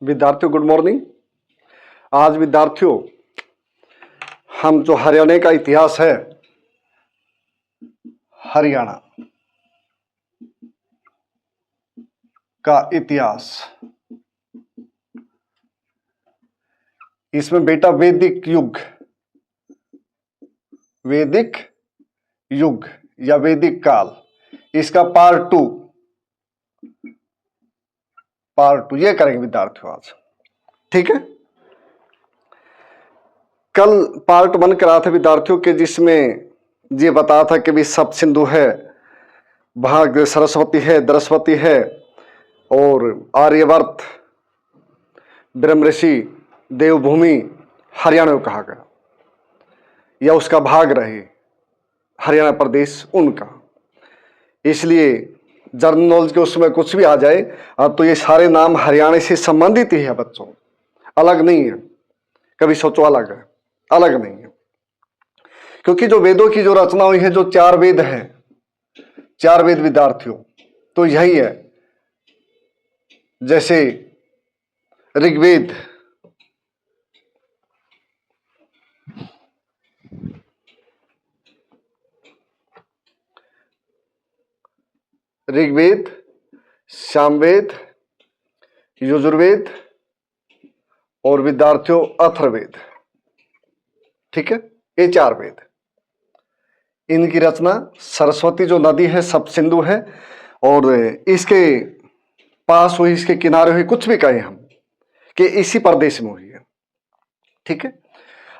विद्यार्थियों good morning. आज विद्यार्थियों हम जो हरियाणा का इतिहास है, हरियाणा का इतिहास, इसमें बेटा वैदिक युग या वैदिक काल, इसका पार्ट टू ये करेंगे विद्यार्थियों आज। ठीक है, कल पार्ट 1 करा था विद्यार्थियों के, जिसमें ये बताया था कि भी सप्त सिंधु है, भाग सरस्वती है, दरस्वती है और आर्यवर्त, ब्रह्म ऋषि, देवभूमि हरियाणा को कहा गया या उसका भाग रहे हरियाणा प्रदेश उनका। इसलिए जनरल नॉलेज के उसमें कुछ भी आ जाए तो ये सारे नाम हरियाणा से संबंधित ही है बच्चों, अलग नहीं है। कभी सोचो अलग है, अलग नहीं है, क्योंकि जो वेदों की जो रचना हुई है, जो 4 वेद है, 4 वेद विद्यार्थियों तो यही है। जैसे ऋग्वेद, सामवेद, यजुर्वेद और विद्यार्थियों अथर्ववेद। ठीक है, ये 4 वेद, इनकी रचना सरस्वती जो नदी है, सप्त सिंधु है, और इसके पास हुई, इसके किनारे हुई, कुछ भी कहें हम कि इसी प्रदेश में हुई है। ठीक है,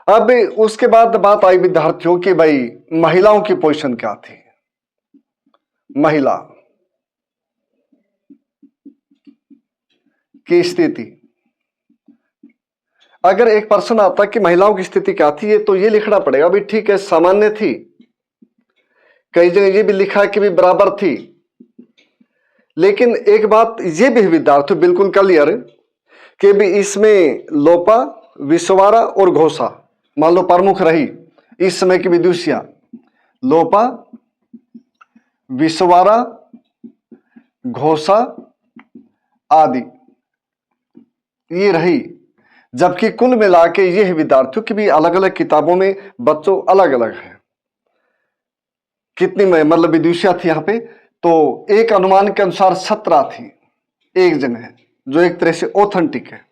अब उसके बाद बात आई विद्यार्थियों की भाई महिलाओं की पोजीशन क्या थी। महिला की स्थिति, अगर एक प्रश्न आता कि महिलाओं की स्थिति क्या थी, ये तो ये लिखना पड़ेगा भी ठीक है, सामान्य थी। कई जगह ये भी लिखा कि भी बराबर थी, लेकिन एक बात ये भी विद्यार्थी बिल्कुल क्लियर कि भी इसमें लोपा, विश्ववारा और घोषा मान लो प्रमुख रही इस समय की विदुषियां। लोपा, विश्ववारा, घोषा आदि ये रही, जबकि कुल मिला के ये है विद्यार्थियों की भी अलग अलग किताबों में बच्चों अलग अलग है। कितनी में मतलब विदुषियां थी यहाँ पे, तो एक अनुमान के अनुसार 17 थी एक जगह, जो एक तरह से ऑथेंटिक है।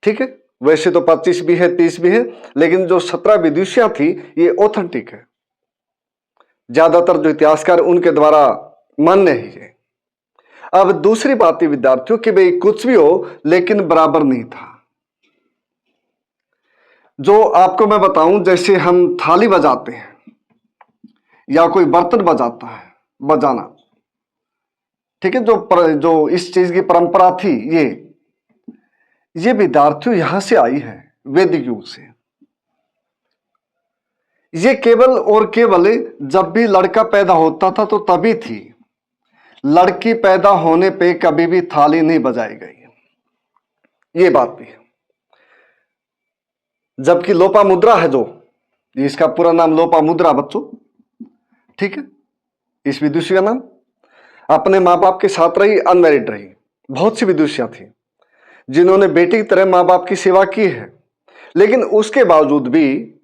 ठीक है, वैसे तो 25 भी है, 30 भी है, लेकिन जो 17 विदुषियां थी ये ऑथेंटिक है, ज्यादातर जो इतिहासकार उनके द्वारा मान्य ही है। अब दूसरी बात है विद्यार्थियों कि भाई कुछ भी हो लेकिन बराबर नहीं था। जो आपको मैं बताऊं, जैसे हम थाली बजाते हैं या कोई बर्तन बजाता है, बजाना, ठीक है, जो इस चीज की परंपरा थी, ये विद्यार्थियों यहां से आई है, वैदिक युग से। ये केवल और केवल जब भी लड़का पैदा होता था तो तभी थी, लड़की पैदा होने पे कभी भी थाली नहीं बजाई गई, ये बात भी है। जबकि लोपा मुद्रा है, जो इसका पूरा नाम लोपा मुद्रा बच्चों, ठीक है, इस विदुषी का नाम, अपने माँ बाप के साथ रही, अनमैरिड रही। बहुत सी विदुषियां थी जिन्होंने बेटी की तरह माँ बाप की सेवा की है, लेकिन उसके बावजूद भी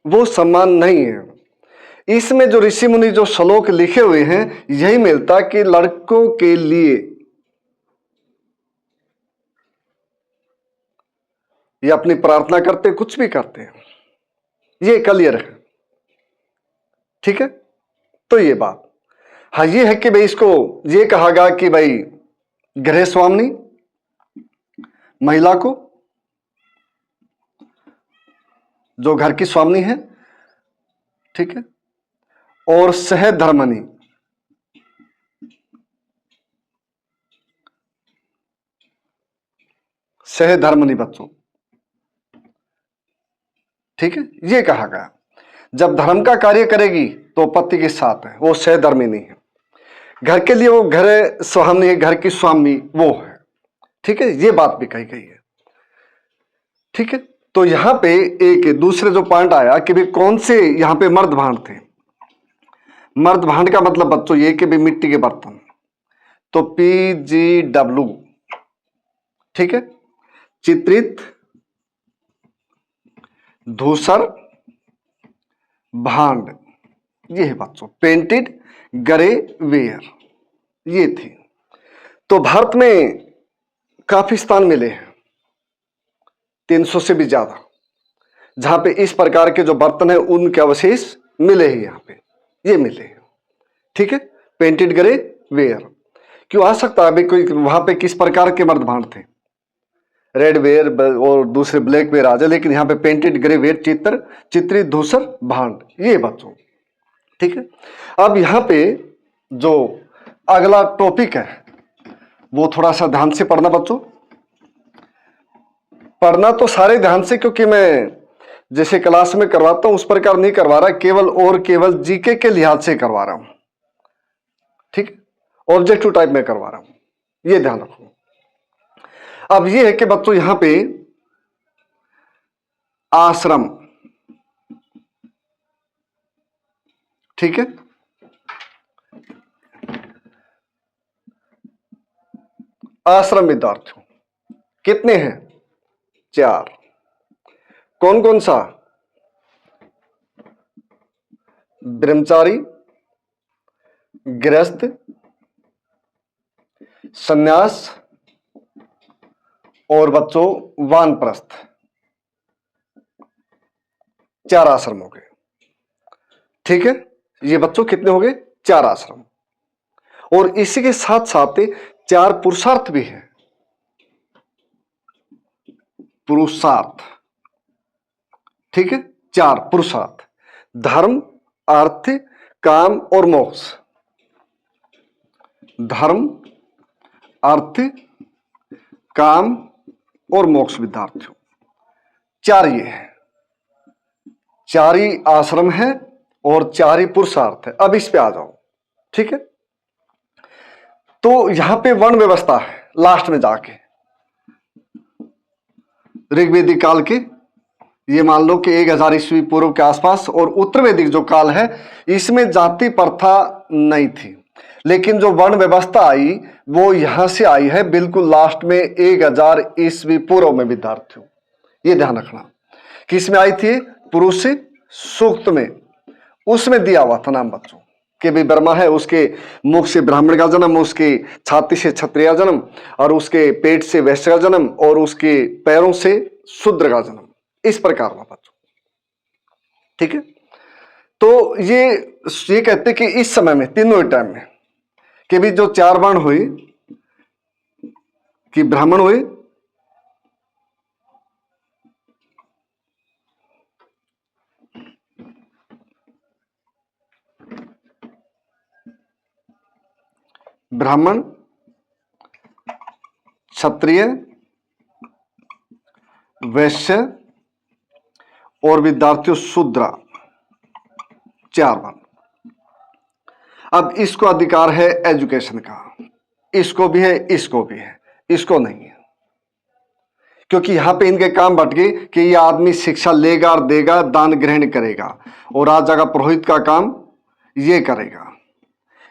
वो सम्मान नहीं है। इसमें जो ऋषि मुनि जो श्लोक लिखे हुए हैं, यही मिलता कि लड़कों के लिए ये अपनी प्रार्थना करते, कुछ भी करते हैं, ये क्लियर है। ठीक है, तो ये बात हाँ ये है कि भाई इसको ये कहा गया कि भाई गृह स्वामिनी महिला को, जो घर की स्वामिनी है, ठीक है, और सहधर्मनी, सहधर्मनी बच्चों, ठीक है, ये कहा गया। जब धर्म का कार्य करेगी तो पति के साथ है, वो सहधर्मिनी है। घर के लिए वो घर स्वामिनी है, घर की स्वामी वो है। ठीक है, ये बात भी कही गई है। ठीक है, तो यहां पे एक दूसरे जो पॉइंट आया कि भी कौन से यहां पे मर्द भांड थे। मर्द भांड का मतलब बच्चों ये कि भी मिट्टी के बर्तन, तो PGW ठीक है, चित्रित धूसर भांड, ये है बच्चों पेंटेड ग्रे वेयर, ये थी। तो भारत में काफी स्थान मिले हैं, 300 से भी ज्यादा, जहां पे इस प्रकार के जो बर्तन है उनके अवशेष मिले हैं, यहाँ पे ये मिले हैं। ठीक है, पेंटेड ग्रे वेयर। क्यों आ सकता है अभी कोई वहां पे किस प्रकार के मर्द भांड थे, रेड वेयर और दूसरे ब्लैक वेयर आ जाए, लेकिन यहाँ पे पेंटेड ग्रे वेयर, चित्रित धूसर भांड, ये बच्चों। ठीक है, अब यहाँ पे जो अगला टॉपिक है वो थोड़ा सा ध्यान से पढ़ना बच्चों। पढ़ना तो सारे ध्यान से, क्योंकि मैं जैसे क्लास में करवाता हूं उस प्रकार नहीं करवा रहा, केवल जीके के लिहाज से करवा रहा हूं। ठीक, ऑब्जेक्टिव टाइप में करवा रहा हूं, ये ध्यान रखो। अब ये है कि बच्चों यहां पे आश्रम, ठीक है, आश्रम विद्यार्थियों कितने हैं, 4। कौन कौन सा, ब्रह्मचारी, गृहस्थ, सन्यास और बच्चों वानप्रस्थ, 4 आश्रम हो गए। ठीक है, ये बच्चों कितने हो गए, 4 आश्रम। और इसी के साथ साथ 4 पुरुषार्थ भी है, पुरुषार्थ। ठीक है, 4 पुरुषार्थ, धर्म, अर्थ, काम और मोक्ष। धर्म, अर्थ, काम और मोक्ष विद्यार्थियों, 4 ये है, 4 ही आश्रम है और 4 ही पुरुषार्थ है। अब इस पे आ जाओ। ठीक है, तो यहां पे वर्ण व्यवस्था है लास्ट में जाके, ऋग्वेदिक काल के, ये मान लो कि 1000 ईस्वी पूर्व के आसपास, और उत्तर वैदिक जो काल है इसमें जाति प्रथा नहीं थी, लेकिन जो वर्ण व्यवस्था आई वो यहां से आई है बिल्कुल लास्ट में 1000 ईस्वी पूर्व में विद्यार्थियों, ये ध्यान रखना। किसमें आई थी, पुरुष सूक्त में, उसमें दिया हुआ था नाम बच्चों कि भी ब्रह्मा है, उसके मुख से ब्राह्मण का जन्म, उसके छाती से क्षत्रिय जन्म, और उसके पेट से वैश्य का जन्म, और उसके पैरों से शूद्र का जन्म, इस प्रकार का बच्चों। ठीक है, तो ये कहते कि इस समय में तीनों टाइम में कि भी जो 4 वर्ण हुए, कि ब्राह्मण हुए, ब्राह्मण, क्षत्रिय, वैश्य और विद्यार्थियों शूद्र, 4 वर्ण। अब इसको अधिकार है एजुकेशन का, इसको भी है, इसको भी है, इसको नहीं है, क्योंकि यहां पे इनके काम बट गए कि ये आदमी शिक्षा लेगा और देगा, दान ग्रहण करेगा, और राजा का पुरोहित का काम ये करेगा,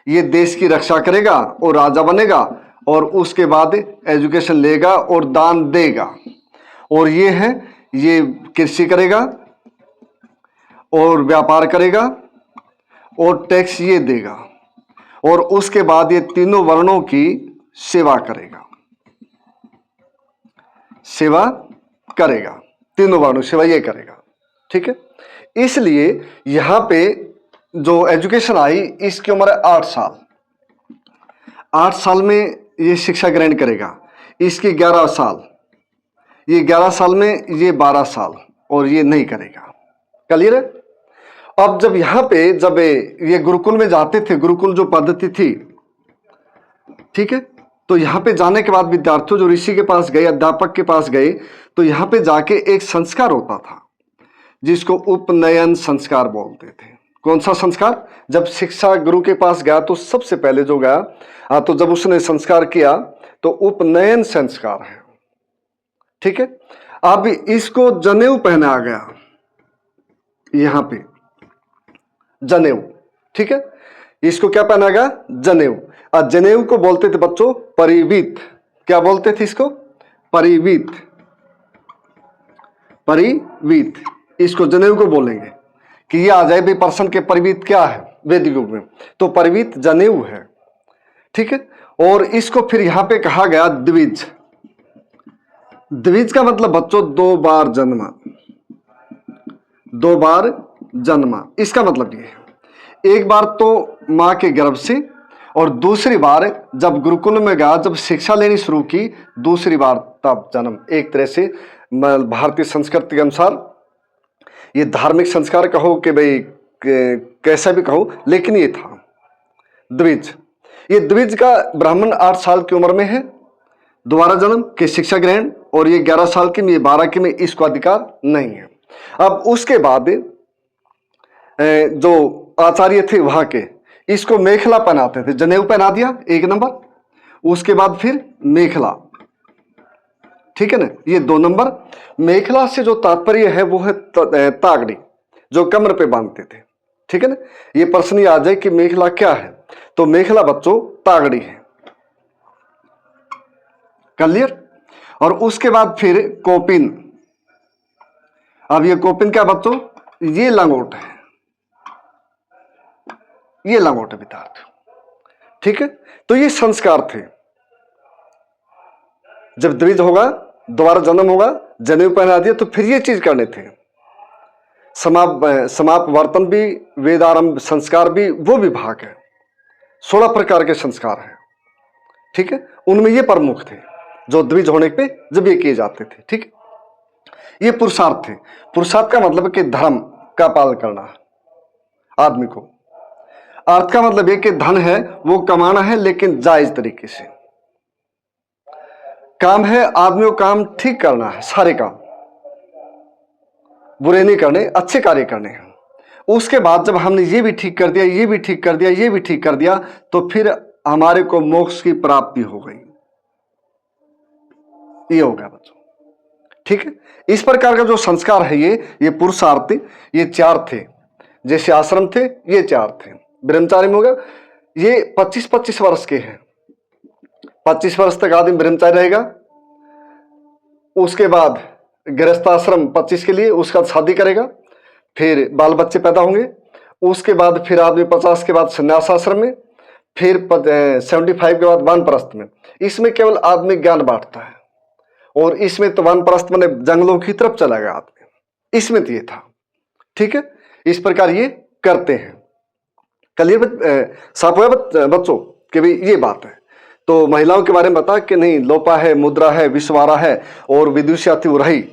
ये देश की रक्षा करेगा और राजा बनेगा, और उसके बाद एजुकेशन लेगा और दान देगा, और ये है ये कृषि करेगा और व्यापार करेगा और टैक्स ये देगा, और उसके बाद ये तीनों वर्णों की सेवा करेगा, सेवा करेगा, तीनों वर्णों की सेवा ये करेगा। ठीक है, इसलिए यहां पे जो एजुकेशन आई इसकी उम्र है 8 साल। 8 साल में ये शिक्षा ग्रहण करेगा, इसके 11 साल, ये 11 साल में ये 12 साल, और ये नहीं करेगा। क्लियर है? अब जब यहां पे जब ये गुरुकुल में जाते थे, गुरुकुल जो पद्धति थी, ठीक है, तो यहां पे जाने के बाद विद्यार्थियों जो ऋषि के पास गए, अध्यापक के पास गए, तो यहां पे जाके एक संस्कार होता था जिसको उपनयन संस्कार बोलते थे। कौन सा संस्कार? जब शिक्षा गुरु के पास गया तो सबसे पहले जो गया तो जब उसने संस्कार किया तो उपनयन संस्कार है। ठीक है, अब इसको जनेऊ पहनाया गया, यहां पे जनेऊ। ठीक है, इसको क्या पहना गया? जनेऊ। और जनेऊ को बोलते थे बच्चों परिवीत। क्या बोलते थे इसको? परिवीत, परिवीत, इसको जनेऊ को बोलेंगे कि ये आ जाए भाई प्रश्न के परिवीत क्या है वैदिक युग में, तो परिवीत जनेऊ है, ठीक है। और इसको फिर यहां पे कहा गया द्विज। द्विज का मतलब बच्चों दो बार जन्मा, दो बार जन्मा, इसका मतलब ये है एक बार तो मां के गर्भ से और दूसरी बार जब गुरुकुल में गया, जब शिक्षा लेनी शुरू की, दूसरी बार तब जन्म। एक तरह से भारतीय संस्कृति के अनुसार ये धार्मिक संस्कार कहो कि भाई कैसा भी कहो, लेकिन ये था द्विज। ये द्विज का ब्राह्मण 8 साल की उम्र में है, दोबारा जन्म की शिक्षा ग्रहण, और ये 11 साल की में, ये 12 की में, इसको अधिकार नहीं है। अब उसके बाद जो आचार्य थे वहां के, इसको मेखला पहनाते थे, जनेऊ पहना दिया 1 नंबर, उसके बाद फिर मेखला, ठीक है ना, ये 2 नंबर। मेखला से जो तात्पर्य है वो है तागड़ी, जो कमर पे बांधते थे, ठीक है ना। ये प्रश्न ही आ जाए कि मेखला क्या है, तो मेखला बच्चों तागड़ी है, क्लियर। और उसके बाद फिर कोपिन। अब ये कोपिन क्या बच्चों, ये लंगोट है, ये लंगोट है विद्यार्थी, ठीक है। तो ये संस्कार थे। जब द्विज होगा, दोबारा जन्म होगा, जनेऊ पहना दिया, तो फिर ये चीज करने थे। समाप वर्तन भी, वेदारंभ संस्कार भी, वो भी भाग है। 16 प्रकार के संस्कार हैं, ठीक है। उनमें ये प्रमुख थे जो द्विज होने पे जब ये किए जाते थे, ठीक। ये पुरुषार्थ थे। पुरुषार्थ का मतलब कि धर्म का पालन करना आदमी को। अर्थ का मतलब ये कि धन है वो कमाना है, लेकिन जायज तरीके से। काम है आदमी को काम ठीक करना है, सारे काम बुरे नहीं करने, अच्छे कार्य करने हैं। उसके बाद जब हमने ये भी ठीक कर दिया, ये भी ठीक कर दिया, ये भी ठीक कर दिया, तो फिर हमारे को मोक्ष की प्राप्ति हो गई, ये हो गया बच्चों, ठीक है। इस प्रकार का जो संस्कार है ये पुरुषार्थ, ये 4 थे। जैसे आश्रम थे, ये 4 थे। ब्रह्मचारी में हो गया, ये 25-25 वर्ष के हैं। 25 वर्ष तक आदमी ब्रह्मचारी रहेगा, उसके बाद गृहस्थ आश्रम 25 के लिए, उसका शादी करेगा, फिर बाल बच्चे पैदा होंगे, उसके बाद फिर आदमी 50 के बाद संन्यास आश्रम में, फिर 75 के बाद वानप्रस्थ में। इसमें केवल आदमी ज्ञान बांटता है, और इसमें तो वानप्रस्थ मैंने जंगलों की तरफ चला गया आदमी, इसमें तो ये था, ठीक है। इस प्रकार ये करते हैं। कलियर साफ हुआ बच्चों कि भाई ये बात है। तो महिलाओं के बारे में बता कि नहीं, लोपा है, मुद्रा है, विश्वारा है, और विदुषी थी वो रही,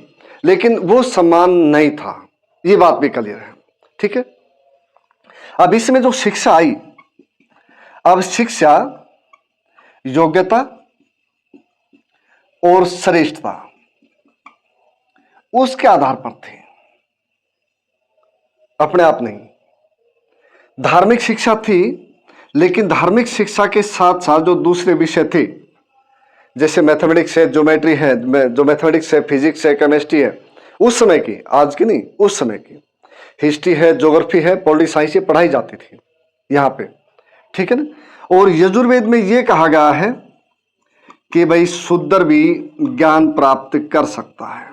लेकिन वो सम्मान नहीं था, ये बात भी क्लियर है, ठीक है। अब इसमें जो शिक्षा आई, अब शिक्षा योग्यता और श्रेष्ठता उसके आधार पर थे, अपने आप नहीं। धार्मिक शिक्षा थी, लेकिन धार्मिक शिक्षा के साथ साथ जो दूसरे विषय थे, जैसे मैथमेटिक्स है, ज्योमेट्री है, जो मैथमेटिक्स है, फिजिक्स है, केमिस्ट्री है, उस समय की, आज की नहीं, उस समय की हिस्ट्री है, ज्योग्राफी है, पॉलिटिकल साइंस, ये पढ़ाई जाती थी यहाँ पे, ठीक है ना। और यजुर्वेद में ये कहा गया है कि भाई शूद्र भी ज्ञान प्राप्त कर सकता है,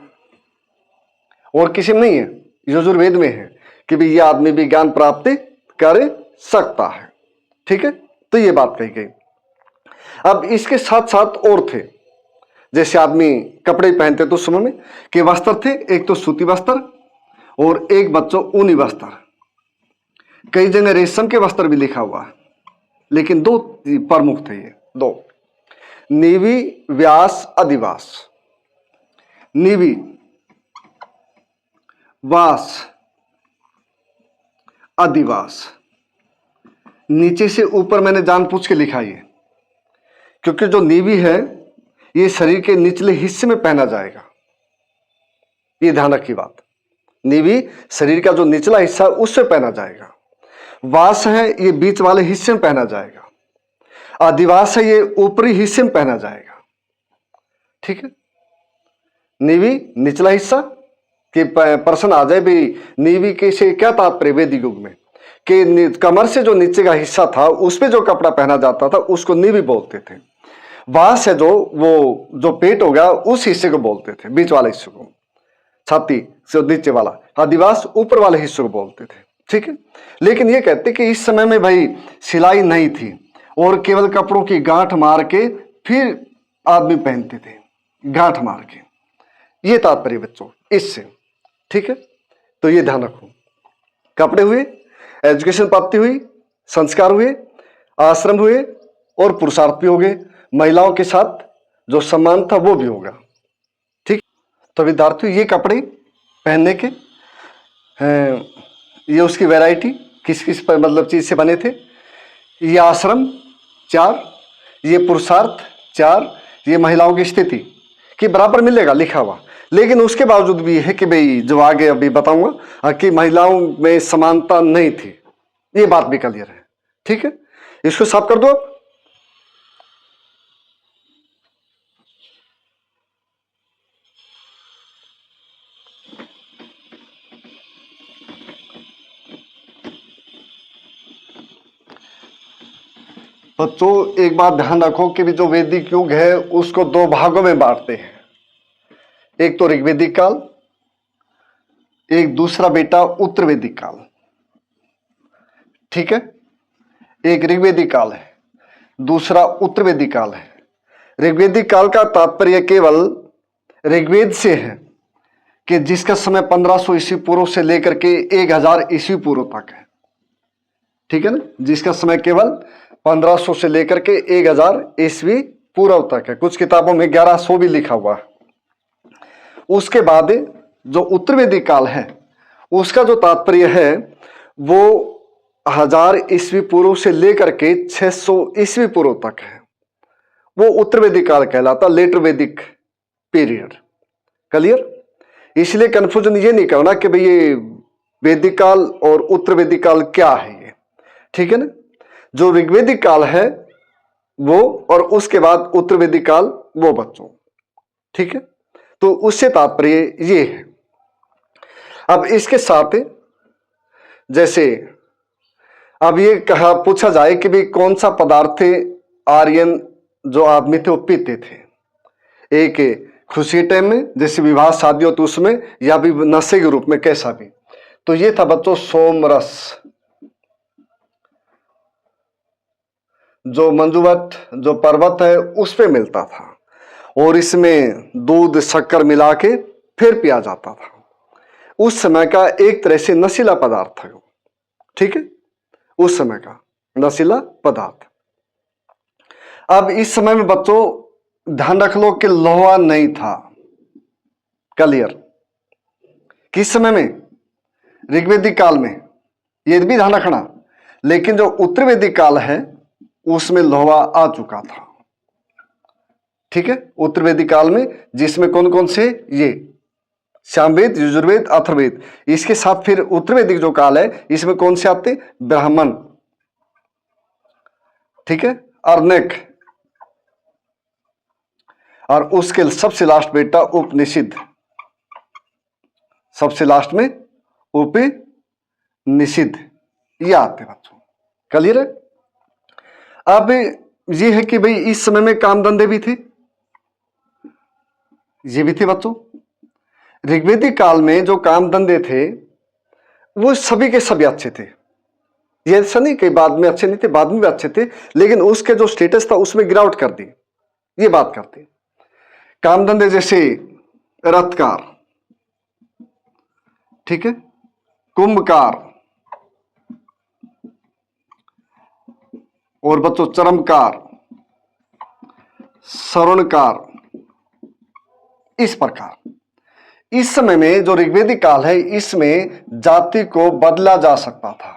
और किसी में नहीं है, यजुर्वेद में है कि भाई ये आदमी भी ज्ञान प्राप्त कर सकता है, ठीक है। तो ये बात कही गई। अब इसके साथ साथ और थे, जैसे आदमी कपड़े पहनते तो उस समय में कि वस्त्र थे, एक तो सूती वस्त्र और एक बच्चों ऊनी वस्त्र। कई जगह रेशम के वस्त्र भी लिखा हुआ है, लेकिन 2 प्रमुख थे ये 2, नीवी व्यास अधिवास। नीवी वास अधिवास, नीचे से ऊपर मैंने जानबूझ के लिखा ये, क्योंकि जो नीवी है ये शरीर के निचले हिस्से में पहना जाएगा, ये ध्यान रखी बात। नीवी शरीर का जो निचला हिस्सा है उससे पहना जाएगा, वास है ये बीच वाले हिस्से में पहना जाएगा, अधिवास है ये ऊपरी हिस्से में पहना जाएगा, ठीक है। नीवी निचला हिस्सा कि प्रश्न आ जाए भी नीवी के से क्या तात्पर्य वैदिक युग में, कि कमर से जो नीचे का हिस्सा था उस पे जो कपड़ा पहना जाता था उसको नीवी बोलते थे। वहां से जो वो जो पेट होगा उस हिस्से को बोलते थे, बीच वाले हिस्से को, छाती से नीचे वाला। आदिवास ऊपर वाले हिस्से को बोलते थे, ठीक है। लेकिन ये कहते कि इस समय में भाई सिलाई नहीं थी और केवल कपड़ों की गांठ मार के फिर आदमी पहनते थे, गांठ मार के। ये तात्पर्य बच्चों इससे, ठीक है। तो ये ध्यान रखो, कपड़े हुए, एजुकेशन प्राप्ति हुई, संस्कार हुए, आश्रम हुए और पुरुषार्थ भी हो गए। महिलाओं के साथ जो सम्मान था वो भी होगा, ठीक। तो विद्यार्थियों ये कपड़े पहनने के ये उसकी वैरायटी किस किस पर मतलब चीज से बने थे। ये आश्रम 4, ये पुरुषार्थ 4, ये महिलाओं की स्थिति कि बराबर मिलेगा लिखा हुआ। लेकिन उसके बावजूद भी है कि भाई जो आगे अभी बताऊंगा कि महिलाओं में समानता नहीं थी, ये बात भी क्लियर है, ठीक है। इसको साफ कर दो आप। बच्चों एक बात ध्यान रखो कि भी जो वैदिक युग है उसको 2 भागों में बांटते हैं। एक तो ऋग्वेदिक काल, एक दूसरा बेटा उत्तर वैदिक काल, ठीक है। एक ऋग्वेदिक काल है, दूसरा उत्तर वैदिक काल है। ऋग्वेदिक काल का तात्पर्य केवल ऋग्वेद से है कि जिसका समय 1500 ईस्वी पूर्व से लेकर के 1000 ईस्वी पूर्व तक है, ठीक है ना। जिसका समय केवल 1500 से लेकर के 1000 ईस्वी पूर्व तक है। कुछ किताबों में 1100 भी लिखा हुआ है। उसके बाद जो उत्तर वैदिक काल है उसका जो तात्पर्य है वो 1000 ईस्वी पूर्व से लेकर के 600 ईस्वी पूर्व तक है। वो उत्तर वैदिक काल कहलाता, लेटर वैदिक पीरियड। क्लियर। इसलिए कंफ्यूजन ये नहीं करना कि भाई ये वैदिक काल और उत्तर वैदिक काल क्या है ये, ठीक है ना। जो ऋग्वेदिक काल है वो और उसके बाद उत्तर वैदिक काल वो बच्चों, ठीक है। तो उससे तात्पर्य ये है। अब इसके साथ जैसे अब ये कहा पूछा जाए कि भाई कौन सा पदार्थ आर्यन जो आदमी थे वो पीते थे, एक खुशी टाइम में जैसे विवाह शादी हो तो उसमें, या भी नशे के रूप में, कैसा भी। तो ये था बच्चों सोमरस, जो मंजुवट जो पर्वत है उस पे मिलता था और इसमें दूध शक्कर मिला के फिर पिया जाता था। उस समय का एक तरह से नशीला पदार्थ था, ठीक है। उस समय का नशीला पदार्थ। अब इस समय में बच्चों ध्यान रख लो कि लोहा नहीं था। क्लियर। किस समय में? ऋग्वेदिक काल में, ये भी ध्यान रखना। लेकिन जो उत्तर वैदिक काल है उसमें लोहा आ चुका था, ठीक है। उत्तर वैदिक काल में जिसमें कौन कौन से, ये सामवेद, यजुर्वेद, अथर्ववेद। इसके साथ फिर उत्तर वैदिक जो काल है इसमें कौन से आते? ब्राह्मण, ठीक है, अर्नेक, और उसके सबसे लास्ट बेटा उपनिषद। सबसे लास्ट में उपनिषद, ये आते बच्चों। क्लियर है। अब ये है कि भाई इस समय में काम धंधे भी थे, ये भी थे बच्चों। ऋग्वेदिक काल में जो काम धंधे थे वो सभी के सभी अच्छे थे। ये ऐसा नहीं कि बाद में अच्छे नहीं थे, बाद में भी अच्छे थे, लेकिन उसके जो स्टेटस था उसमें गिरावट कर दी। ये बात करते काम धंधे जैसे रथकार, ठीक है, कुंभकार और बच्चों चरमकार, श्रवणकार, इस प्रकार। इस समय में जो ऋग्वेदिक काल है इसमें जाति को बदला जा सकता था।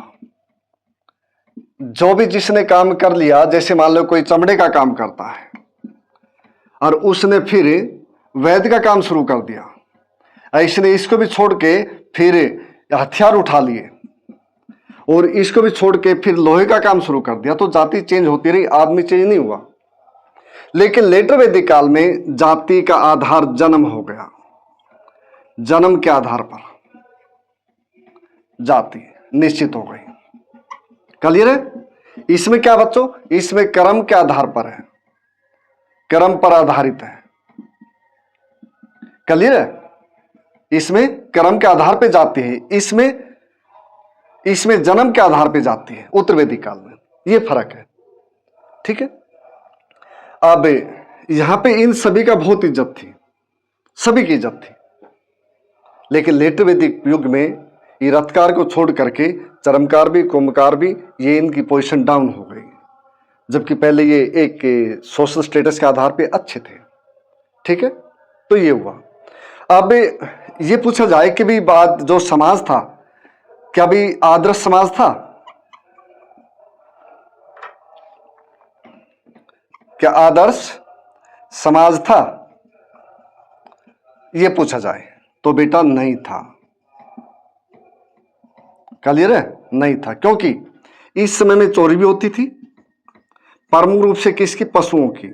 जो भी जिसने काम कर लिया, जैसे मान लो कोई चमड़े का काम करता है और उसने फिर वैद्य का काम शुरू कर दिया, इसने इसको भी छोड़ के फिर हथियार उठा लिए और इसको भी छोड़ के फिर लोहे का काम शुरू कर दिया, तो जाति चेंज होती रही, आदमी चेंज नहीं हुआ। लेकिन लेटर वैदिक काल में जाति का आधार जन्म हो गया। जन्म के आधार पर जाति निश्चित हो गई। क्लियर है। इसमें क्या बच्चों? इसमें कर्म के आधार पर है। कर्म पर आधारित है। क्लियर है? इसमें कर्म के आधार पे जाती है, इसमें जन्म के आधार पे जाती है उत्तर वैदिक काल में। ये फर्क है। ठीक है। अब यहां पे इन सभी का बहुत इज्जत थी, सभी की इज्जत थी। लेकिन लेटर वैदिक युग में ये रथकार को छोड़ करके चरमकार भी, कुंभकार भी, ये इनकी पोजीशन डाउन हो गई। जबकि पहले ये एक सोशल स्टेटस के आधार पे अच्छे थे। ठीक है। तो ये हुआ। अब ये पूछा जाए कि भी बात जो समाज था, क्या भी आदर्श समाज था? क्या आदर्श समाज था? ये पूछा जाए तो बेटा नहीं था। क्लियर है? नहीं था। क्योंकि इस समय में चोरी भी होती थी, प्रमुख रूप से किसकी? पशुओं की।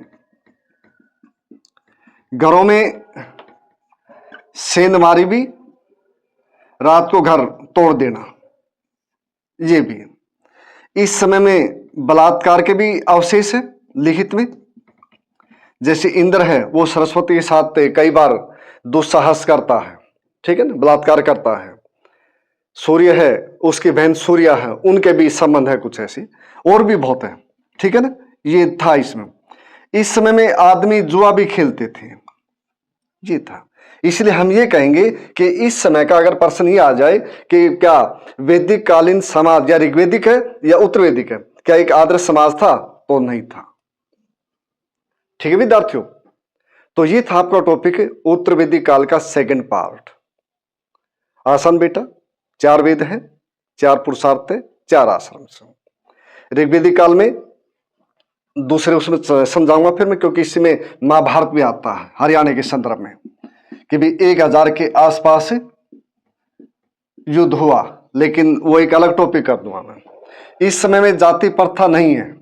घरों में सेंधमारी भी, रात को घर तोड़ देना, ये भी। इस समय में बलात्कार के भी अवशेष है लिखित में। जैसे इंद्र है वो सरस्वती के साथ कई बार दुस्साहस करता है, ठीक है ना, बलात्कार करता है। सूर्य है, उसकी बहन सूर्या है, उनके भी संबंध है कुछ ऐसी, और भी बहुत है। ठीक है ना। ये था इसमें। इस समय में आदमी जुआ भी खेलते थे, ये था। इसलिए हम ये कहेंगे कि इस समय का अगर प्रश्न ये आ जाए कि क्या वैदिक कालीन समाज या ऋग्वैदिक है या उत्तर वैदिक है, क्या एक आदर्श समाज था? तो नहीं था। ठीक है विद्यार्थियों। तो ये था आपका टॉपिक उत्तर वैदिक काल का सेकंड पार्ट। आसान बेटा, 4 वेद हैं, 4 पुरुषार्थ है, 4 आश्रम से। ऋग्वैदिक काल में दूसरे उसमें समझाऊंगा फिर मैं, क्योंकि इसमें महाभारत भी आता है हरियाणा के संदर्भ में कि भी 1000 के आसपास युद्ध हुआ, लेकिन वो एक अलग टॉपिक कर दूंगा मैं। इस समय में जाति प्रथा नहीं है,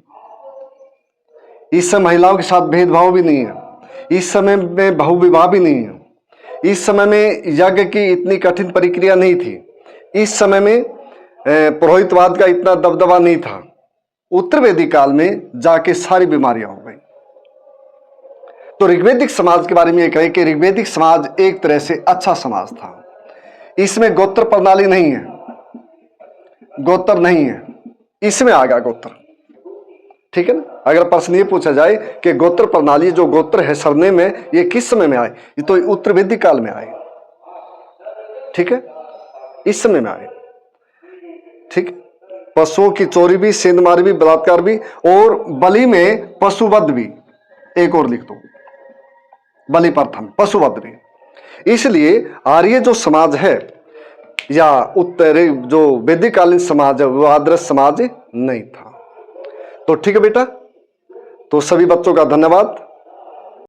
इस समय महिलाओं के साथ भेदभाव भी नहीं है, इस समय में बहुविवाह भी नहीं है, इस समय में यज्ञ की इतनी कठिन प्रक्रिया नहीं थी, इस समय में पुरोहितवाद का इतना दबदबा नहीं था। उत्तर वैदिक काल में जाके सारी बीमारियां हो गई। तो ऋग्वैदिक समाज के बारे में यह कहे कि ऋग्वैदिक समाज एक तरह से अच्छा समाज था। इसमें गोत्र प्रणाली नहीं है, गोत्र नहीं है, इसमें आ गया गोत्र। ठीक है ना। अगर प्रश्न ये पूछा जाए कि गोत्र प्रणाली, जो गोत्र है सरनेम में, ये किस समय में आए? ये तो उत्तर वैदिक काल में आए। ठीक है, इस समय में आए। ठीक। पशुओं की चोरी भी, सेंधमारी भी, बलात्कार भी, और बलि में पशुवध भी। एक और लिख दो, बलि प्रथा में पशुवध भी। इसलिए आर्य जो समाज है या उत्तर जो वैदिक कालीन समाज है वो आदर्श समाज नहीं था। तो ठीक है बेटा, तो सभी बच्चों का धन्यवाद।